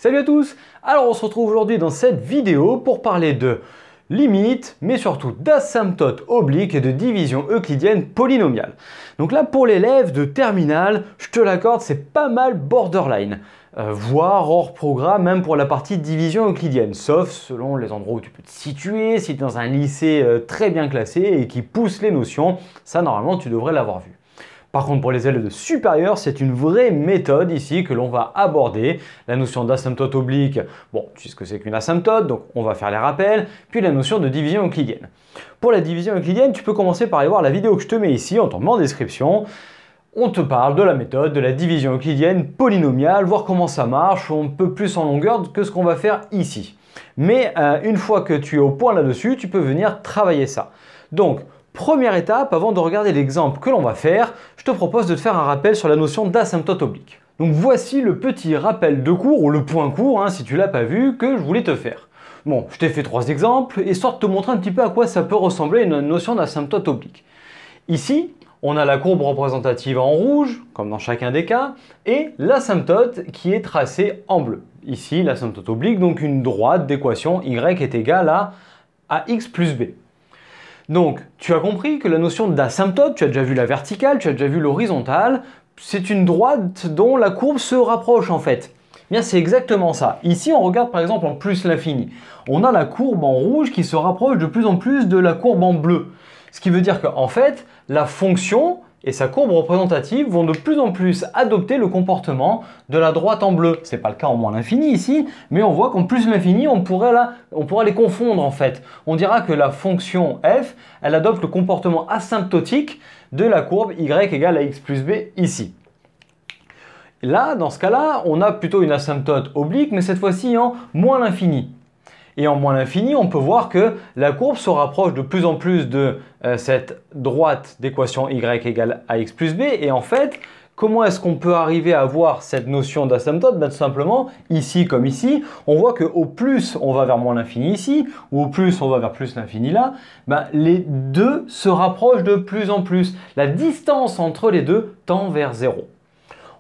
Salut à tous! Alors on se retrouve aujourd'hui dans cette vidéo pour parler de limites, mais surtout d'asymptotes obliques et de division euclidienne polynomiale. Donc là pour l'élève de terminale, je te l'accorde, c'est pas mal borderline, voire hors programme même pour la partie division euclidienne, sauf selon les endroits où tu peux te situer, si tu es dans un lycée très bien classé et qui pousse les notions, ça normalement tu devrais l'avoir vu. Par contre, pour les élèves de supérieur, c'est une vraie méthode ici que l'on va aborder. La notion d'asymptote oblique, bon, tu sais ce que c'est qu'une asymptote, donc on va faire les rappels, puis la notion de division euclidienne. Pour la division euclidienne, tu peux commencer par aller voir la vidéo que je te mets ici, en tombant en description. On te parle de la méthode de la division euclidienne polynomiale, voir comment ça marche, un peu plus en longueur que ce qu'on va faire ici. Mais une fois que tu es au point là-dessus, tu peux venir travailler ça. Donc, première étape, avant de regarder l'exemple que l'on va faire, je te propose de te faire un rappel sur la notion d'asymptote oblique. Donc voici le petit rappel de cours, ou le point court, si tu ne l'as pas vu, que je voulais te faire. Bon, je t'ai fait 3 exemples, histoire de te montrer un petit peu à quoi ça peut ressembler une notion d'asymptote oblique. Ici, on a la courbe représentative en rouge, comme dans chacun des cas, et l'asymptote qui est tracée en bleu. Ici, l'asymptote oblique, donc une droite d'équation y est égale à ax plus b. Donc, tu as compris que la notion d'asymptote, tu as déjà vu la verticale, tu as déjà vu l'horizontale, c'est une droite dont la courbe se rapproche en fait. Bien, c'est exactement ça. Ici, on regarde par exemple en plus l'infini. On a la courbe en rouge qui se rapproche de plus en plus de la courbe en bleu. Ce qui veut dire qu'en fait, la fonction et sa courbe représentative vont de plus en plus adopter le comportement de la droite en bleu. Ce n'est pas le cas en moins l'infini ici, mais on voit qu'en plus l'infini, on pourra les confondre en fait. On dira que la fonction f, elle adopte le comportement asymptotique de la courbe y égale à x plus b ici. Là, dans ce cas-là, on a plutôt une asymptote oblique, mais cette fois-ci en moins l'infini. Et en moins l'infini, on peut voir que la courbe se rapproche de plus en plus de cette droite d'équation y égale à x plus b. Et en fait, comment est-ce qu'on peut arriver à avoir cette notion d'asymptote? Tout simplement, ici comme ici, on voit qu'au plus on va vers moins l'infini ici, ou au plus on va vers plus l'infini là, les deux se rapprochent de plus en plus. La distance entre les deux tend vers 0.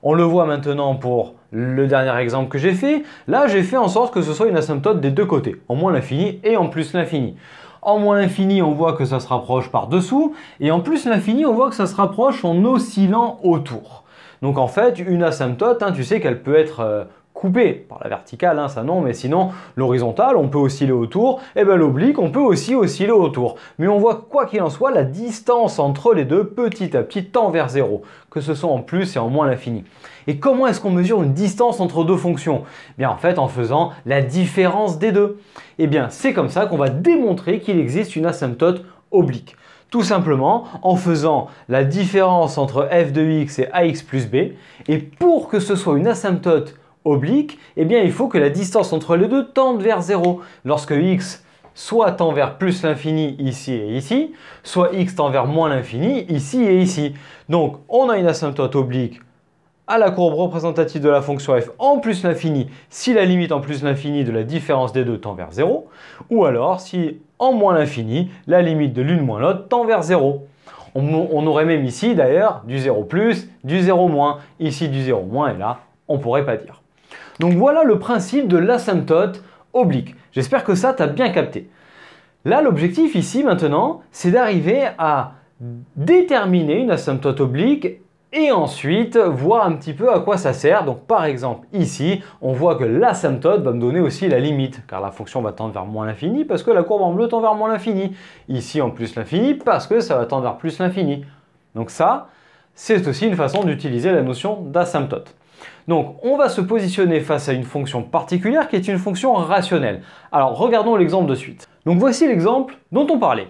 On le voit maintenant pour le dernier exemple que j'ai fait. Là, j'ai fait en sorte que ce soit une asymptote des deux côtés, en moins l'infini et en plus l'infini. En moins l'infini, on voit que ça se rapproche par dessous, et en plus l'infini, on voit que ça se rapproche en oscillant autour. Donc en fait, une asymptote, tu sais qu'elle peut être coupée par la verticale, ça non, mais sinon l'horizontale, on peut osciller autour, et l'oblique, on peut aussi osciller autour. Mais on voit quoi qu'il en soit, la distance entre les deux, petit à petit, tend vers 0, que ce soit en plus et en moins l'infini. Et comment est-ce qu'on mesure une distance entre deux fonctions? Bien en fait, en faisant la différence des deux. Et bien c'est comme ça qu'on va démontrer qu'il existe une asymptote oblique. Tout simplement en faisant la différence entre f de x et ax plus b. Et pour que ce soit une asymptote oblique, il faut que la distance entre les deux tende vers 0. Lorsque x soit tend vers plus l'infini ici et ici, soit x tend vers moins l'infini ici et ici. Donc on a une asymptote oblique à la courbe représentative de la fonction f en plus l'infini si la limite en plus l'infini de la différence des deux tend vers 0, ou alors si en moins l'infini, la limite de l'une moins l'autre tend vers 0. On aurait même ici d'ailleurs du 0 plus, du 0 moins, ici du 0 moins, et là on ne pourrait pas dire. Donc voilà le principe de l'asymptote oblique. J'espère que ça t'a bien capté. Là l'objectif ici maintenant, c'est d'arriver à déterminer une asymptote oblique et ensuite voir un petit peu à quoi ça sert. Donc par exemple ici, on voit que l'asymptote va me donner aussi la limite, car la fonction va tendre vers moins l'infini parce que la courbe en bleu tend vers moins l'infini. Ici en plus l'infini parce que ça va tendre vers plus l'infini. Donc ça, c'est aussi une façon d'utiliser la notion d'asymptote. Donc on va se positionner face à une fonction particulière qui est une fonction rationnelle. Alors regardons l'exemple de suite. Donc voici l'exemple dont on parlait.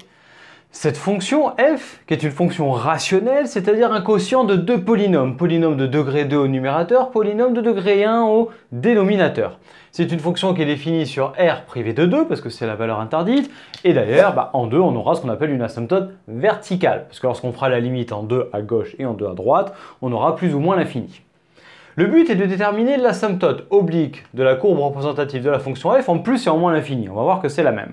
Cette fonction f, qui est une fonction rationnelle, c'est-à-dire un quotient de deux polynômes, polynôme de degré 2 au numérateur, polynôme de degré 1 au dénominateur. C'est une fonction qui est définie sur R privé de 2, parce que c'est la valeur interdite, et d'ailleurs, en 2, on aura ce qu'on appelle une asymptote verticale, parce que lorsqu'on fera la limite en 2 à gauche et en 2 à droite, on aura plus ou moins l'infini. Le but est de déterminer l'asymptote oblique de la courbe représentative de la fonction f en plus et en moins l'infini. On va voir que c'est la même.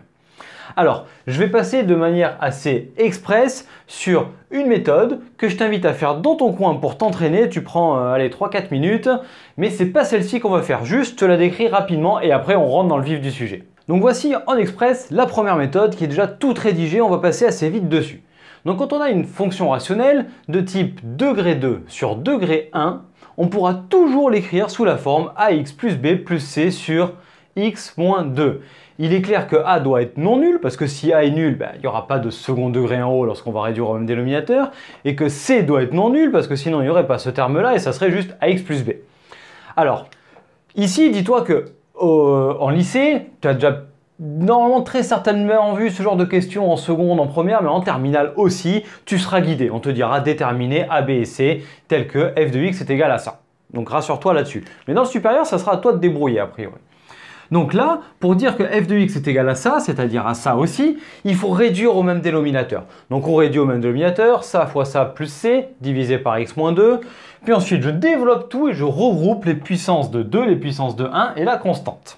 Alors, je vais passer de manière assez express sur une méthode que je t'invite à faire dans ton coin pour t'entraîner. Tu prends allez, 3-4 minutes, mais c'est pas celle-ci qu'on va faire. Juste, je te la décris rapidement et après on rentre dans le vif du sujet. Donc voici en express la première méthode qui est déjà toute rédigée, on va passer assez vite dessus. Donc quand on a une fonction rationnelle de type degré 2 sur degré 1, on pourra toujours l'écrire sous la forme ax plus b plus c sur x moins 2. Il est clair que a doit être non nul, parce que si a est nul, il n'y aura pas de second degré en haut lorsqu'on va réduire au même dénominateur, et que c doit être non nul, parce que sinon il n'y aurait pas ce terme-là, et ça serait juste ax plus b. Alors, ici, dis-toi que en lycée, tu as déjà normalement très certainement vu ce genre de questions en seconde, en première, mais en terminale aussi, tu seras guidé. On te dira déterminer a, b et c, tel que f de x est égal à ça. Donc rassure-toi là-dessus. Mais dans le supérieur, ça sera à toi de débrouiller a priori. Donc là, pour dire que f de x est égal à ça, c'est-à-dire à ça aussi, il faut réduire au même dénominateur. Donc on réduit au même dénominateur, ça fois ça plus c, divisé par x moins 2. Puis ensuite, je développe tout et je regroupe les puissances de 2, les puissances de 1 et la constante.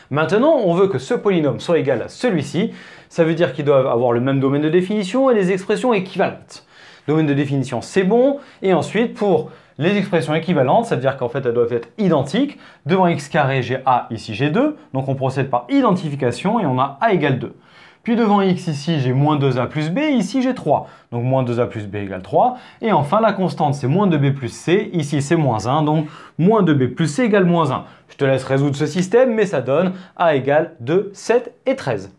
Maintenant, on veut que ce polynôme soit égal à celui-ci. Ça veut dire qu'ils doivent avoir le même domaine de définition et les expressions équivalentes. Domaine de définition, c'est bon. Et ensuite, pour les expressions équivalentes, ça veut dire qu'en fait, elles doivent être identiques. Devant x carré, j'ai a, ici j'ai 2. Donc on procède par identification et on a a égale 2. Puis devant x ici, j'ai moins 2a plus b, ici j'ai 3. Donc moins 2a plus b égale 3. Et enfin, la constante, c'est moins 2b plus c. Ici, c'est moins 1. Donc moins 2b plus c égale moins 1. Je te laisse résoudre ce système, mais ça donne a égale 2, 7 et 13.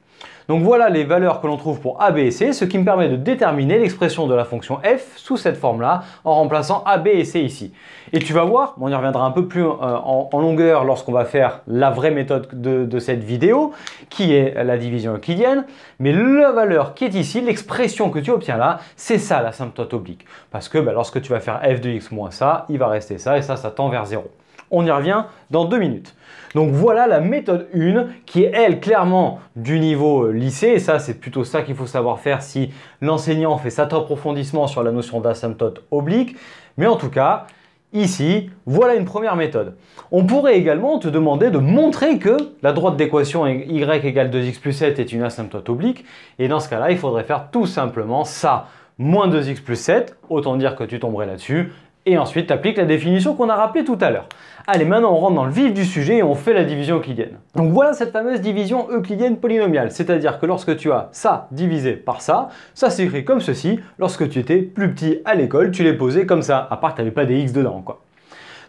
Donc voilà les valeurs que l'on trouve pour a, b et c, ce qui me permet de déterminer l'expression de la fonction f sous cette forme-là, en remplaçant a, b et c ici. Et tu vas voir, on y reviendra un peu plus en longueur lorsqu'on va faire la vraie méthode de cette vidéo, qui est la division euclidienne, mais la valeur qui est ici, l'expression que tu obtiens là, c'est ça l'asymptote oblique. Parce que lorsque tu vas faire f de x moins ça, il va rester ça, et ça tend vers 0. On y revient dans 2 minutes. Donc voilà la méthode 1 qui est elle clairement du niveau lycée, et ça c'est plutôt ça qu'il faut savoir faire si l'enseignant fait cet approfondissement sur la notion d'asymptote oblique. Mais en tout cas, ici, voilà une première méthode. On pourrait également te demander de montrer que la droite d'équation y égale 2x plus 7 est une asymptote oblique, et dans ce cas-là, il faudrait faire tout simplement ça, moins 2x plus 7, autant dire que tu tomberais là-dessus. Et ensuite, tu appliques la définition qu'on a rappelée tout à l'heure. Allez, maintenant on rentre dans le vif du sujet et on fait la division euclidienne. Donc voilà cette fameuse division euclidienne polynomiale. C'est-à-dire que lorsque tu as ça divisé par ça s'écrit comme ceci. Lorsque tu étais plus petit à l'école, tu les posais comme ça, à part que tu n'avais pas des x dedans, quoi.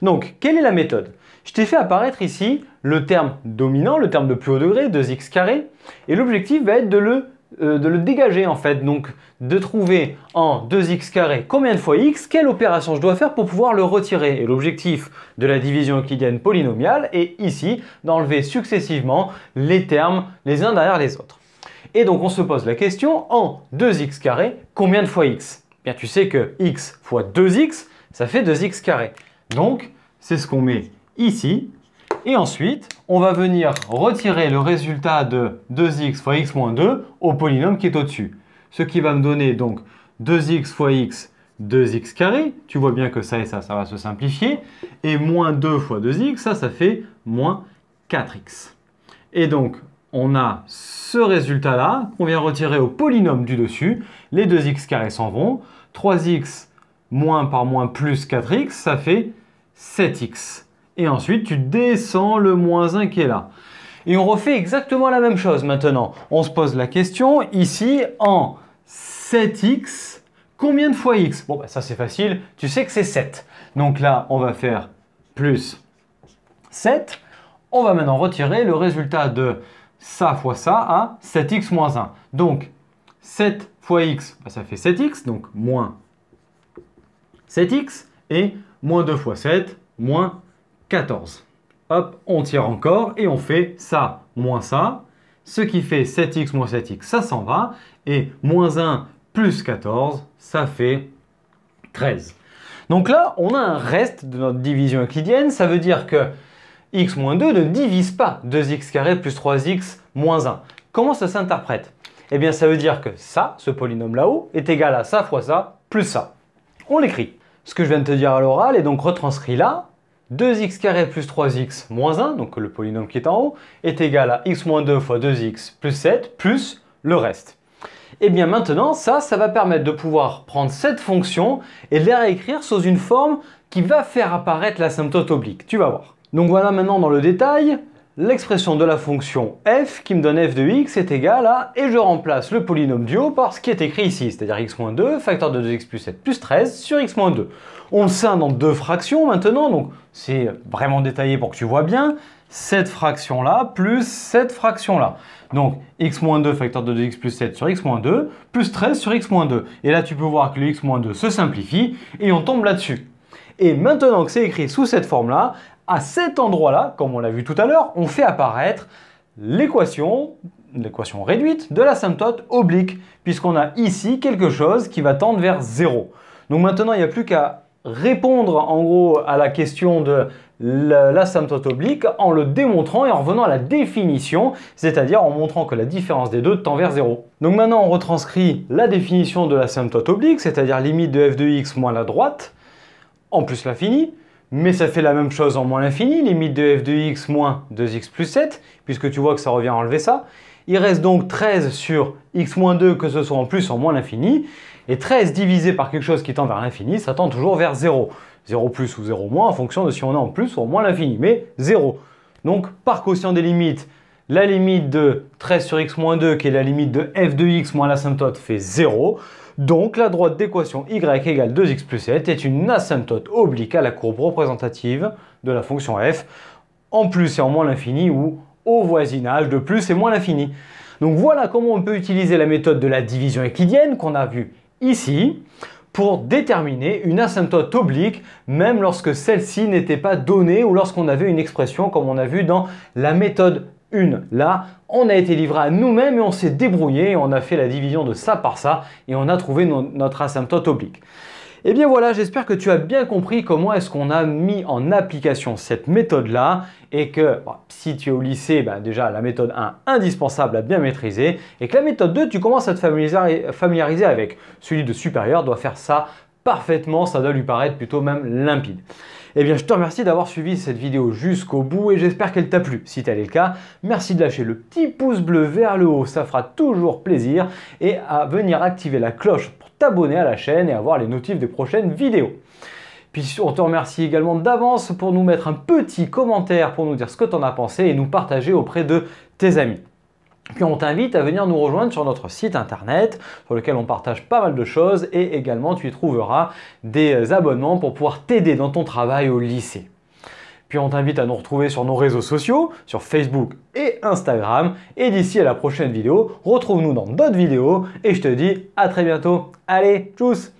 Donc, quelle est la méthode? Je t'ai fait apparaître ici le terme dominant, le terme de plus haut degré, 2x carré. Et l'objectif va être de le dégager en fait, donc de trouver en 2x carré combien de fois x, quelle opération je dois faire pour pouvoir le retirer. Et l'objectif de la division euclidienne polynomiale est ici d'enlever successivement les termes les uns derrière les autres. Et donc on se pose la question, en 2x carré, combien de fois x? Bien tu sais que x fois 2x, ça fait 2x carré. Donc c'est ce qu'on met ici. Et ensuite, on va venir retirer le résultat de 2x fois x moins 2 au polynôme qui est au-dessus. Ce qui va me donner donc 2x fois x, 2x carré. Tu vois bien que ça et ça va se simplifier. Et moins 2 fois 2x, ça fait moins 4x. Et donc, on a ce résultat-là qu'on vient retirer au polynôme du dessus. Les 2x carrés s'en vont. 3x moins par moins plus 4x, ça fait 7x. Et ensuite, tu descends le moins 1 qui est là. Et on refait exactement la même chose maintenant. On se pose la question, ici, en 7x, combien de fois x? Bon, ça c'est facile, tu sais que c'est 7. Donc là, on va faire plus 7. On va maintenant retirer le résultat de ça fois ça à 7x moins 1. Donc, 7 fois x, ça fait 7x, donc moins 7x, et moins 2 fois 7, moins 14. Hop, on tire encore et on fait ça moins ça, ce qui fait 7x moins 7x, ça s'en va, et moins 1 plus 14, ça fait 13. Donc là, on a un reste de notre division euclidienne, ça veut dire que x moins 2 ne divise pas 2x carré plus 3x moins 1. Comment ça s'interprète? Eh bien, ça veut dire que ça, ce polynôme là-haut, est égal à ça fois ça plus ça. On l'écrit. Ce que je viens de te dire à l'oral est donc retranscrit là. 2x carré plus 3x moins 1, donc le polynôme qui est en haut, est égal à x moins 2 fois 2x plus 7 plus le reste. Et bien maintenant, ça va permettre de pouvoir prendre cette fonction et la réécrire sous une forme qui va faire apparaître l'asymptote oblique. Tu vas voir. Donc voilà maintenant dans le détail, l'expression de la fonction f qui me donne f de x est égal à, et je remplace le polynôme du haut par ce qui est écrit ici, c'est-à-dire x moins 2, facteur de 2x plus 7 plus 13 sur x moins 2. On le scinde en deux fractions maintenant, donc c'est vraiment détaillé pour que tu vois bien. Cette fraction-là plus cette fraction-là. Donc x moins 2 facteur de 2x plus 7 sur x moins 2 plus 13 sur x moins 2. Et là tu peux voir que le x moins 2 se simplifie et on tombe là-dessus. Et maintenant que c'est écrit sous cette forme-là, à cet endroit-là, comme on l'a vu tout à l'heure, on fait apparaître l'équation réduite de l'asymptote oblique, puisqu'on a ici quelque chose qui va tendre vers 0. Donc maintenant, il n'y a plus qu'à répondre en gros à la question de l'asymptote oblique en le démontrant et en revenant à la définition, c'est-à-dire en montrant que la différence des deux tend vers 0. Donc maintenant, on retranscrit la définition de l'asymptote oblique, c'est-à-dire limite de f de x moins la droite, en plus l'infini. Mais ça fait la même chose en moins l'infini, limite de f de x moins 2x plus 7, puisque tu vois que ça revient à enlever ça. Il reste donc 13 sur x moins 2, que ce soit en plus ou en moins l'infini. Et 13 divisé par quelque chose qui tend vers l'infini, ça tend toujours vers 0. 0 plus ou 0 moins en fonction de si on est en plus ou en moins l'infini, mais 0. Donc par quotient des limites, la limite de 13 sur x moins 2, qui est la limite de f de x moins l'asymptote, fait 0. Donc la droite d'équation y égale 2x plus 7 est une asymptote oblique à la courbe représentative de la fonction f en plus et en moins l'infini ou au voisinage de plus et moins l'infini. Donc voilà comment on peut utiliser la méthode de la division euclidienne qu'on a vue ici pour déterminer une asymptote oblique même lorsque celle-ci n'était pas donnée ou lorsqu'on avait une expression comme on a vu dans la méthode 1. Là, on a été livré à nous-mêmes et on s'est débrouillé et on a fait la division de ça par ça et on a trouvé notre asymptote oblique. Et bien voilà, j'espère que tu as bien compris comment est-ce qu'on a mis en application cette méthode-là et que si tu es au lycée, déjà la méthode 1, indispensable à bien maîtriser et que la méthode 2, tu commences à te familiariser avec. Celui de supérieur doit faire ça parfaitement, ça doit lui paraître plutôt même limpide. Eh bien, je te remercie d'avoir suivi cette vidéo jusqu'au bout et j'espère qu'elle t'a plu. Si tel est le cas, merci de lâcher le petit pouce bleu vers le haut, ça fera toujours plaisir et à venir activer la cloche pour t'abonner à la chaîne et avoir les notifs des prochaines vidéos. Puis on te remercie également d'avance pour nous mettre un petit commentaire pour nous dire ce que tu en as pensé et nous partager auprès de tes amis. Puis on t'invite à venir nous rejoindre sur notre site internet sur lequel on partage pas mal de choses et également tu y trouveras des abonnements pour pouvoir t'aider dans ton travail au lycée. Puis on t'invite à nous retrouver sur nos réseaux sociaux, sur Facebook et Instagram. Et d'ici à la prochaine vidéo, retrouve-nous dans d'autres vidéos et je te dis à très bientôt. Allez, tchuss!